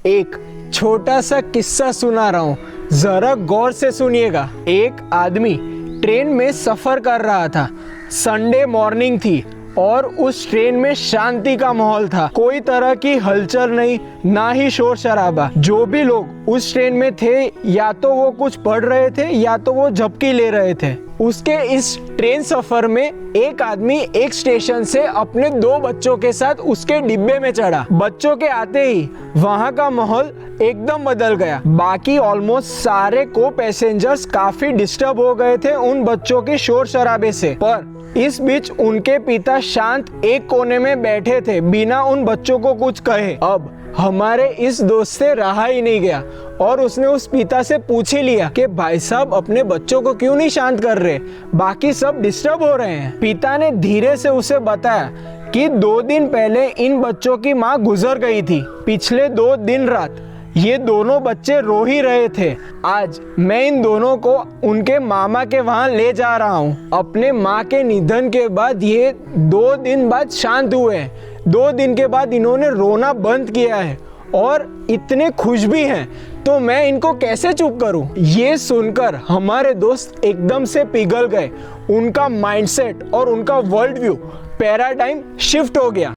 एक छोटा सा किस्सा सुना रहा हूँ, जरा गौर से सुनिएगा। एक आदमी ट्रेन में सफर कर रहा था। संडे मॉर्निंग थी और उस ट्रेन में शांति का माहौल था। कोई तरह की हलचल नहीं, ना ही शोर शराबा। जो भी लोग उस ट्रेन में थे या तो वो कुछ पढ़ रहे थे या तो वो झपकी ले रहे थे। उसके इस ट्रेन सफर में एक आदमी एक स्टेशन से अपने 2 बच्चों के साथ उसके डिब्बे में चढ़ा। बच्चों के आते ही वहां का माहौल एकदम बदल गया। बाकी ऑलमोस्ट सारे को पैसेंजर्स काफी डिस्टर्ब हो गए थे उन बच्चों के शोर शराबे से। पर इस बीच उनके पिता शांत एक कोने में बैठे थे बिना उन बच्चों को कुछ कहे। अब हमारे इस दोस्त से रहा ही नहीं गया और उसने उस पिता से पूछ ही लिया कि भाई साहब अपने बच्चों को क्यों नहीं शांत कर रहे, बाकी सब डिस्टर्ब हो रहे हैं। पिता ने धीरे से उसे बताया कि 2 दिन पहले इन बच्चों की माँ गुजर गई थी। पिछले 2 दिन रात ये दोनों बच्चे रो ही रहे थे। आज मैं इन दोनों को उनके मामा के वहां ले जा रहा हूँ। अपने माँ के निधन के बाद ये 2 दिन बाद शांत हुए हैं। 2 दिन के बाद इन्होंने रोना बंद किया है और इतने खुश भी हैं, तो मैं इनको कैसे चुप करूं? ये सुनकर हमारे दोस्त एकदम से पिघल गए। उनका माइंडसेट और उनका वर्ल्ड व्यू, पैराडाइम शिफ्ट हो गया।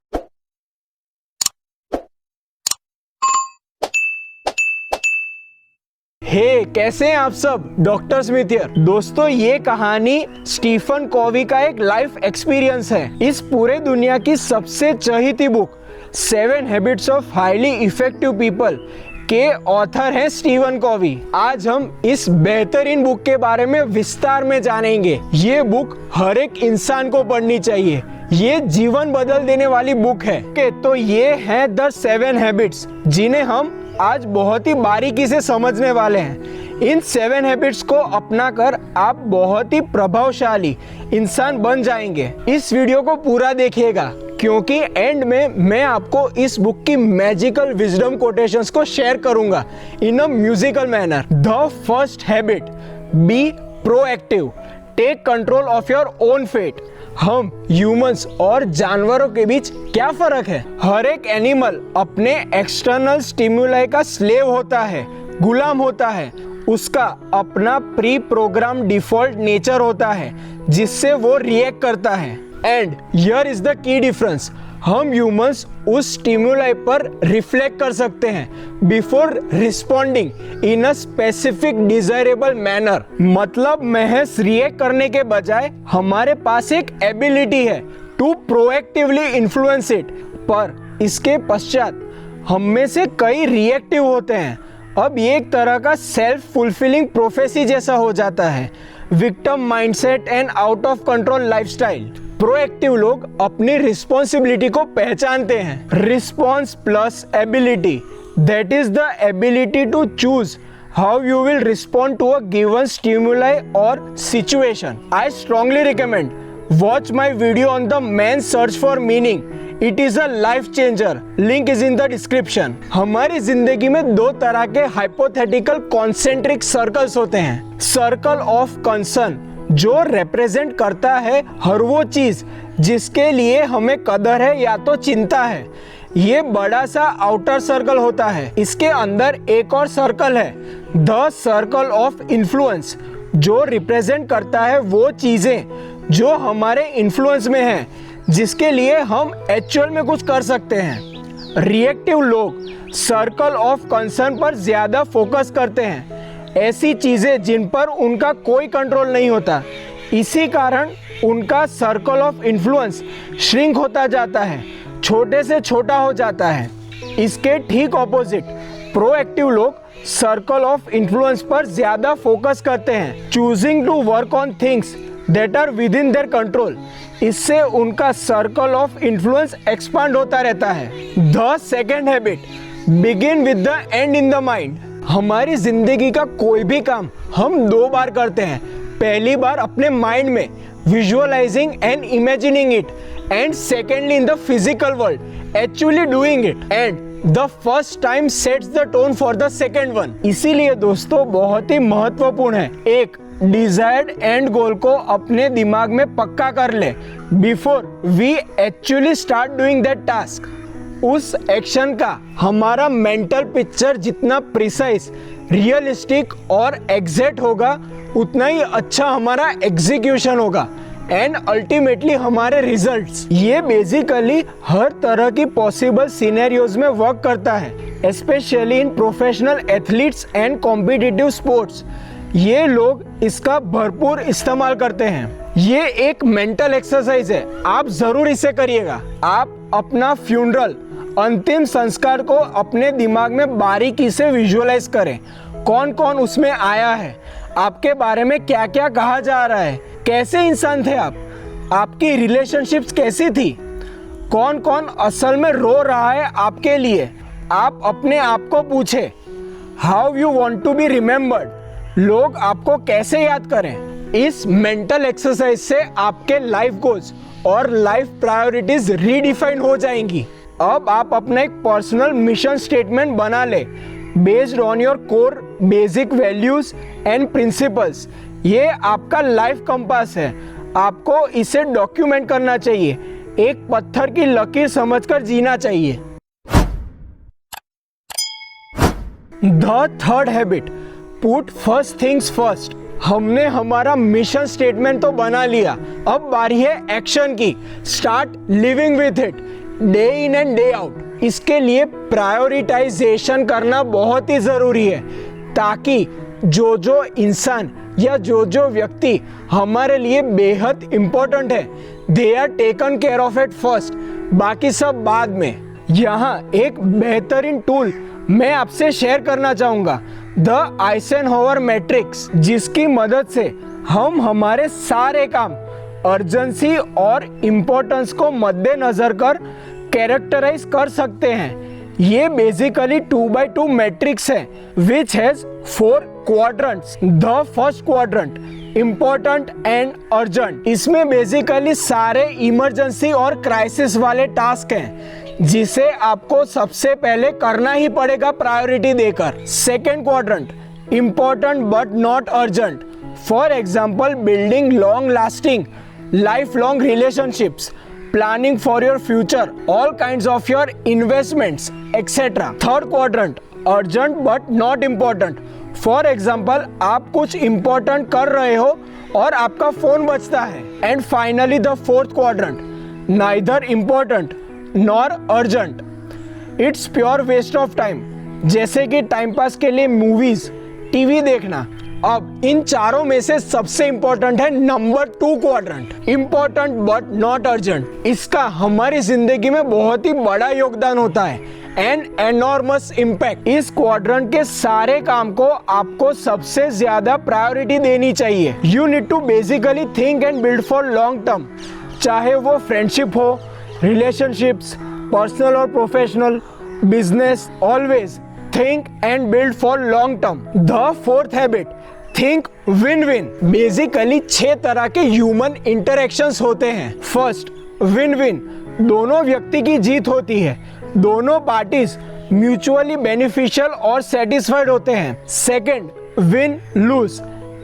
हे कैसे हैं आप सब? Doctor Smith here. दोस्तों ये कहानी स्टीफन कॉवी का एक लाइफ एक्सपीरियंस है। इस पूरे दुनिया की सबसे चहीती book 7 habits of highly effective people के ऑथर हैं स्टीफन कॉवी। आज हम इस बेहतरीन बुक के बारे में विस्तार में जानेंगे। ये बुक हर एक इंसान को पढ़नी चाहिए। ये जीवन बदल देने वाली बुक है। तो ये है द 7 हैबिट्स जिन्हें हम आज बहुत ही बारीकी से समझने वाले हैं। इन 7 हैबिट्स को अपनाकर आप बहुत ही प्रभावशाली इंसान बन जाएंगे। इस वीडियो को पूरा देखिएगा क्योंकि एंड में मैं आपको इस बुक की मैजिकल विजडम कोटेशंस को शेयर करूंगा in a musical manner. The first habit, be proactive, take control of your own fate. हम ह्यूमंस और जानवरों के बीच क्या फर्क है? हर एक एनिमल अपने एक्सटर्नल स्टिमुलाई का स्लेव होता है, गुलाम होता है। उसका अपना प्री प्रोग्राम डिफॉल्ट नेचर होता है जिससे वो रिएक्ट करता है। And here is the key difference, हम ह्यूमंस उस स्टिमुलाई पर रिफ्लेक्ट कर सकते हैं before responding in a specific desirable manner. मतलब महज रिएक्ट करने के बजाय हमारे पास एक एबिलिटी है टू प्रोएक्टिवली इन्फ्लुएंस इट। पर इसके पश्चात हम में से कई रिएक्टिव होते हैं। अब ये एक तरह का सेल्फ फुलफिलिंग प्रोफेसी जैसा हो जाता है। Victim mindset and out of control lifestyle. Proactive लोग अपनी रिस्पॉन्सिबिलिटी को पहचानते हैं। Response plus ability, that is the ability to choose how you will respond to a given stimuli or situation. I strongly recommend watch my video on the man's search for meaning. It is a life changer. Link is in the description. हमारी जिंदगी में 2 तरह के hypothetical concentric circles होते हैं। Circle of concern जो represent करता है हर वो चीज जिसके लिए हमें कदर है या तो चिंता है। ये बड़ा सा आउटर सर्कल होता है। इसके अंदर एक और सर्कल है, द सर्कल ऑफ इन्फ्लुएंस, जो रिप्रेजेंट करता है वो चीजें जो हमारे इन्फ्लुएंस में हैं, जिसके लिए हम एक्चुअल में कुछ कर सकते हैं। रिएक्टिव लोग सर्कल ऑफ कंसर्न पर ज्यादा फोकस करते हैं, ऐसी चीजें जिन पर उनका कोई कंट्रोल नहीं होता। इसी कारण उनका सर्कल ऑफ इन्फ्लुएंस श्रिंक होता जाता है, छोटे से छोटा हो जाता है। इसके ठीक ऑपोजिट प्रोएक्टिव लोग सर्कल ऑफ इन्फ्लुएंस पर ज्यादा फोकस करते हैं, choosing to work on things that are within their control. इससे उनका सर्कल ऑफ इन्फ्लुएंस एक्सपांड होता रहता है। The second habit, begin with the end in the mind. हमारी जिंदगी का कोई भी काम हम 2 बार करते हैं। पहली बार अपने माइंड में visualising and imagining it, and secondly in the physical world actually doing it, and the first time sets the tone for the second one. इसीलिए दोस्तों बहुत ही महत्वपूर्ण है एक डिजायर्ड एंड गोल को अपने दिमाग में पक्का कर ले before we actually start doing that task. उस एक्शन का हमारा मेंटल पिक्चर जितना प्रिसाइज, रियलिस्टिक और एग्जैक्ट होगा, उतना ही अच्छा हमारा एग्जीक्यूशन होगा एंड अल्टीमेटली हमारे रिजल्ट्स। ये बेसिकली हर तरह की पॉसिबल सिनेरियोज में वर्क करता है, especially in professional athletes and competitive sports. ये लोग इसका भरपूर इस्तेमाल करते हैं। ये एक मेंटल एक्सरसाइज है, आप जरूर इसे करिएगा। आप अपना फ्यूनरल, अंतिम संस्कार को अपने दिमाग में बारीकी से विजुअलाइज करें। कौन कौन उसमें आया है, आपके बारे में क्या क्या कहा जा रहा है, कैसे इंसान थे आप, आपकी रिलेशनशिप्स कैसी थी, कौन कौन असल में रो रहा है आपके लिए। आप अपने आप को पूछे, how you want to be remembered, लोग आपको कैसे याद करें। इस मेंटल एक्सरसाइज से आपके लाइफ गोल्स और लाइफ प्रायोरिटीज रीडिफाइन हो जाएंगी। अब आप अपना एक पर्सनल मिशन स्टेटमेंट बना ले based on your core basic values and principles. ये आपका लाइफ कंपास है, आपको इसे डॉक्यूमेंट करना चाहिए, एक पत्थर की लकीर समझकर जीना चाहिए। The third habit, put first things first. हमने हमारा मिशन स्टेटमेंट तो बना लिया, अब बारी है एक्शन की। Start living with it, day in and day out. इसके लिए प्रायोरिटाइजेशन करना बहुत ही जरूरी है, ताकि जो इंसान या जो व्यक्ति हमारे लिए बेहद इंपॉर्टेंट है, they are taken care of it first, बाकी सब बाद में। यहाँ एक बेहतरीन टूल मैं आपसे शेयर करना चाहूँगा, द आइसेनहोवर मैट्रिक्स, जिसकी मदद से हम हमारे सारे काम अर्जेंसी और इम्पोर्टेंस को मद्देनजर कर कैरेक्टराइज कर सकते हैं। ये बेसिकली 2x2 मैट्रिक्स है which has 4 quadrants. The first quadrant, important and urgent, इसमें बेसिकली सारे इमरजेंसी और क्राइसिस वाले टास्क हैं जिसे आपको सबसे पहले करना ही पड़ेगा प्रायोरिटी देकर। Second quadrant, important but not urgent, for example building long lasting lifelong relationships, planning for your future, all kinds of your investments, etc. Third quadrant, urgent but not important. For example, आप कुछ important कर रहे हो और आपका phone बजता है. And finally the fourth quadrant, neither important nor urgent. It's pure waste of time. जैसे कि टाइम पास के लिए मूवीज, टीवी देखना. अब इन चारों में से सबसे इंपॉर्टेंट है number 2 quadrant, important but not urgent. इसका हमारी जिंदगी में बहुत ही बड़ा योगदान होता है एंड एनॉर्मस इम्पैक्ट। इस क्वाड्रेंट के सारे काम को आपको सबसे ज्यादा प्रायोरिटी देनी चाहिए। You need to basically think and build for long term, चाहे वो फ्रेंडशिप हो, रिलेशनशिप्स, पर्सनल और professional, business, always think and build for long term. The fourth habit, think win-win. Basically 6 तरह के human interactions होते हैं. First, win-win, दोनों व्यक्ति की जीत होती है, दोनों पार्टीज म्यूचुअली बेनिफिशियल और सेटिस्फाइड होते हैं. Second, win-lose,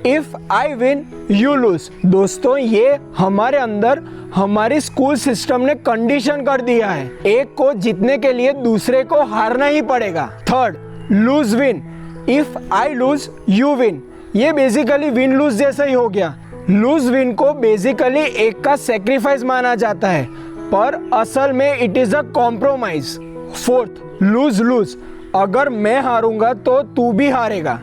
if I win you lose. दोस्तों ये हमारे अंदर हमारी स्कूल सिस्टम ने कंडीशन कर दिया है, एक को जीतने के लिए दूसरे को हारना ही पड़ेगा. Third, loose win, if I lose you win. ये बेसिकली विन लूज जैसा ही हो गया. लूज विन को बेसिकली एक का सेक्रीफाइस माना जाता है, पर असल में it is a compromise. Fourth, lose lose, अगर मैं हारूंगा तो तू भी हारेगा.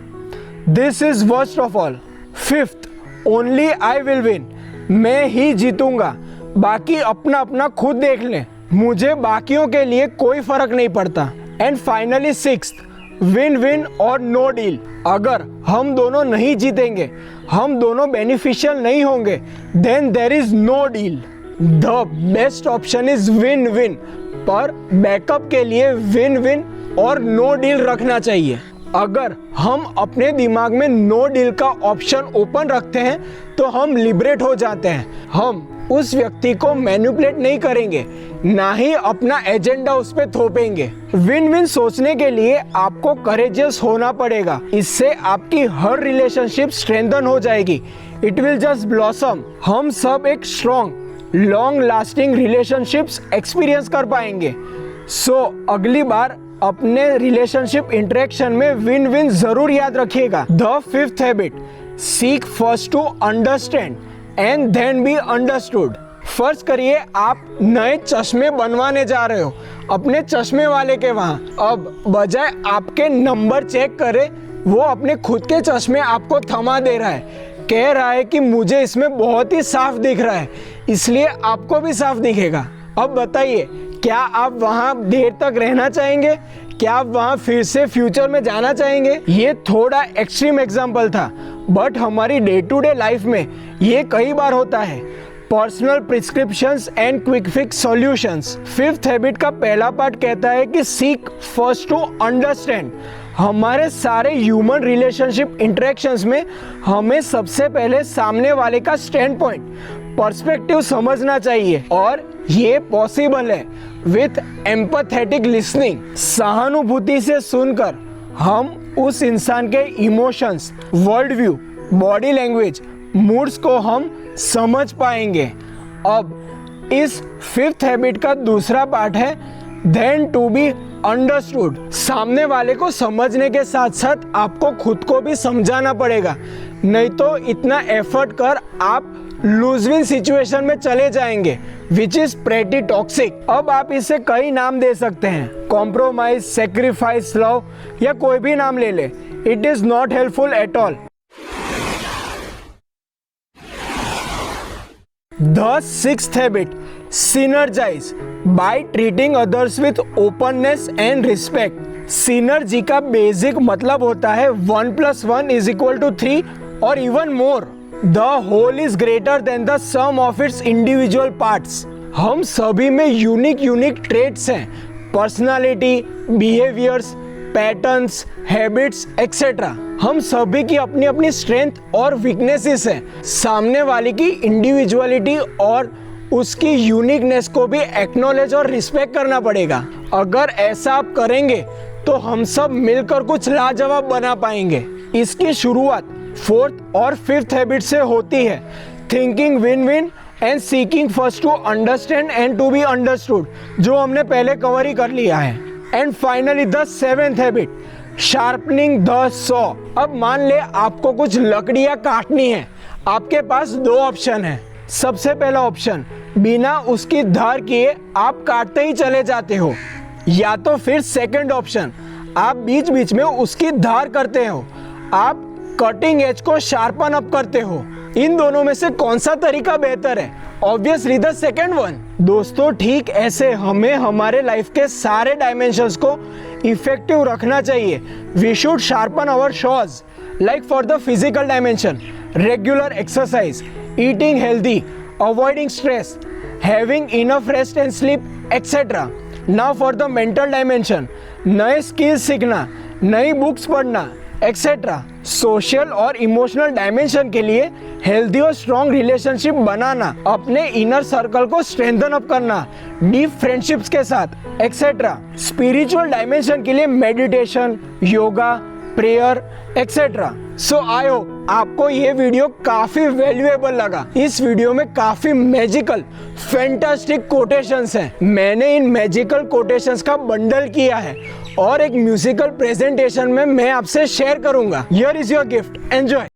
This is worst of all. Fifth, only I will win, मैं ही जीतूंगा, बाकी अपना अपना खुद देख लें, मुझे बाकियों के लिए कोई फर्क नहीं पड़ता. And finally sixth, win win और नो डील. अगर हम दोनों नहीं जीतेंगे, हम दोनों बेनिफिशियल नहीं होंगे, then there is no deal. The best option is win win, पर बैकअप के लिए विन विन और नो डील रखना चाहिए. अगर हम अपने दिमाग में नो डील का ऑप्शन ओपन रखते हैं तो हम लिबरेट हो जाते हैं. हम उस व्यक्ति को मैनिपुलेट नहीं करेंगे, ना ही अपना एजेंडा उस पर थोपेंगे. विन विन सोचने के लिए आपको करेजियस होना पड़ेगा. इससे आपकी हर रिलेशनशिप स्ट्रेंथन हो जाएगी. It will just blossom. हम सब एक strong long lasting relationships experience कर पाएंगे. सो अगली बार अपने रिलेशनशिप इंटरेक्शन में विन विन जरूर याद रखिएगा। The fifth habit, seek first to understand and then be understood. फर्ज करिए आप नए चश्मे बनवाने जा रहे हो अपने चश्मे वाले के वहां। अब बजाय आपके नंबर चेक करे, वो अपने खुद के चश्मे आपको थमा दे रहा है, कह रहा है कि मुझे इसमें बहुत ही साफ दिख रहा है, इसलिए आपको भी साफ दिखेगा। अब बताइए, क्या आप वहां देर तक रहना चाहेंगे? क्या आप वहां फिर से फ्यूचर में जाना चाहेंगे? ये थोड़ा एक्सट्रीम एग्जाम्पल था, बट हमारी डे टू डे लाइफ में ये कई बार होता है। Personal prescriptions and quick fix solutions. Fifth habit का पहला पार्ट कहता है कि सीक फर्स्ट टू अंडरस्टैंड। हमारे सारे ह्यूमन रिलेशनशिप इंटरेक्शंस में हमें सबसे पहले सामने वाले का स्टैंड पॉइंट, पर्सपेक्टिव समझना चाहिए, और ये पॉसिबल है विथ एम्पैथेटिक लिसनिंग। सहानुभूति से सुनकर हम उस इंसान के emotions, world view, body language, moods को हम समझ पाएंगे। अब इस फिफ्थ हैबिट का दूसरा पार्ट है देन टू बी अंडरस्टूड। सामने वाले को समझने के साथ साथ आपको खुद को भी समझाना पड़ेगा, नहीं तो इतना एफर्ट कर आप लूज विन सिचुएशन में चले जाएंगे, विच इज प्रेटी टॉक्सिक। अब आप इसे कई नाम दे सकते हैं, कॉम्प्रोमाइज, सेक्रीफाइस, लव, या कोई भी नाम ले ले। It is not helpful at all. The sixth habit, synergize by treating others with openness and respect. Synergy का बेसिक मतलब होता है 1 + 1 = 3 और even more. The whole is greater than the sum of its individual parts. हम सभी में unique traits हैं, personality, behaviours, patterns, habits etcetera. हम सभी की अपनी अपनी स्ट्रेंथ और वीकनेसेस हैं। सामने वाले की इंडिविजुअलिटी और उसकी यूनिकनेस को भी एक्नॉलेज और रिस्पेक्ट करना पड़ेगा। अगर ऐसा आप करेंगे तो हम सब मिलकर कुछ लाजवाब बना पाएंगे। इसकी शुरुआत फोर्थ और फिफ्थ हैबिट से होती है, thinking win win and seeking first to understand and to be understood, जो हमने पहले कवर ही कर लिया है। And finally the seventh habit, sharpening the saw. अब मान ले आपको कुछ लकड़ियां काटनी है, आपके पास दो ऑप्शन है। सबसे पहला ऑप्शन, बिना उसकी धार किए आप काटते ही चले जाते हो, या तो फिर सेकंड ऑप्शन, आप बीच बीच में उसकी धार करते हो, आप कटिंग एज को शार्पन अप करते हो। इन दोनों में से कौन सा तरीका बेहतर है? Obviously the second one. दोस्तों, ठीक ऐसे हमें हमारे लाइफ के सारे डायमेंशंस को इफेक्टिव रखना चाहिए। We should sharpen our saws, like for the physical dimension, regular exercise, eating healthy, avoiding stress, having enough rest and sleep etcetera. Now for the mental dimension, नए स्किल्स सीखना, नई books पढ़ना etcetera. Social और emotional dimension के लिए healthy और strong relationship बनाना, अपने इनर सर्कल को स्ट्रेंथन अप करना डीप फ्रेंडशिप्स के साथ एक्सेट्रा। स्पिरिचुअल डायमेंशन के लिए meditation, yoga, prayer etcetera. So I hope आपको ये वीडियो काफी वैल्यूएबल लगा। इस वीडियो में काफी मैजिकल फैंटास्टिक कोटेशंस हैं। मैंने इन मैजिकल कोटेशंस का बंडल किया है और एक म्यूजिकल प्रेजेंटेशन में मैं आपसे शेयर करूंगा। Here is your gift, enjoy.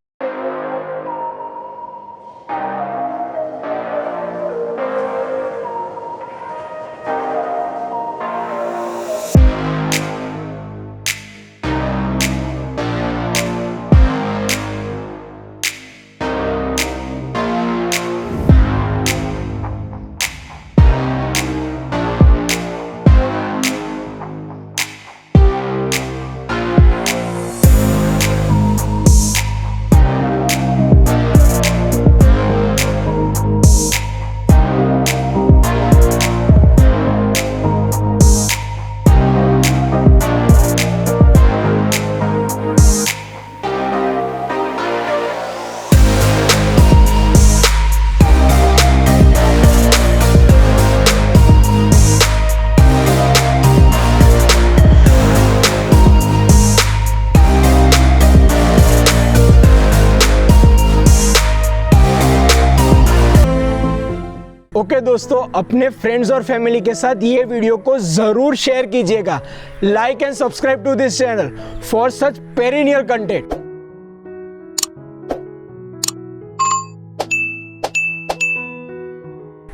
Okay दोस्तों, अपने फ्रेंड्स और फैमिली के साथ ये वीडियो को जरूर शेयर कीजिएगा. Like and subscribe to this channel for such perennial content.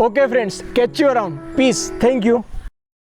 Okay friends, catch you around. Peace. Thank you.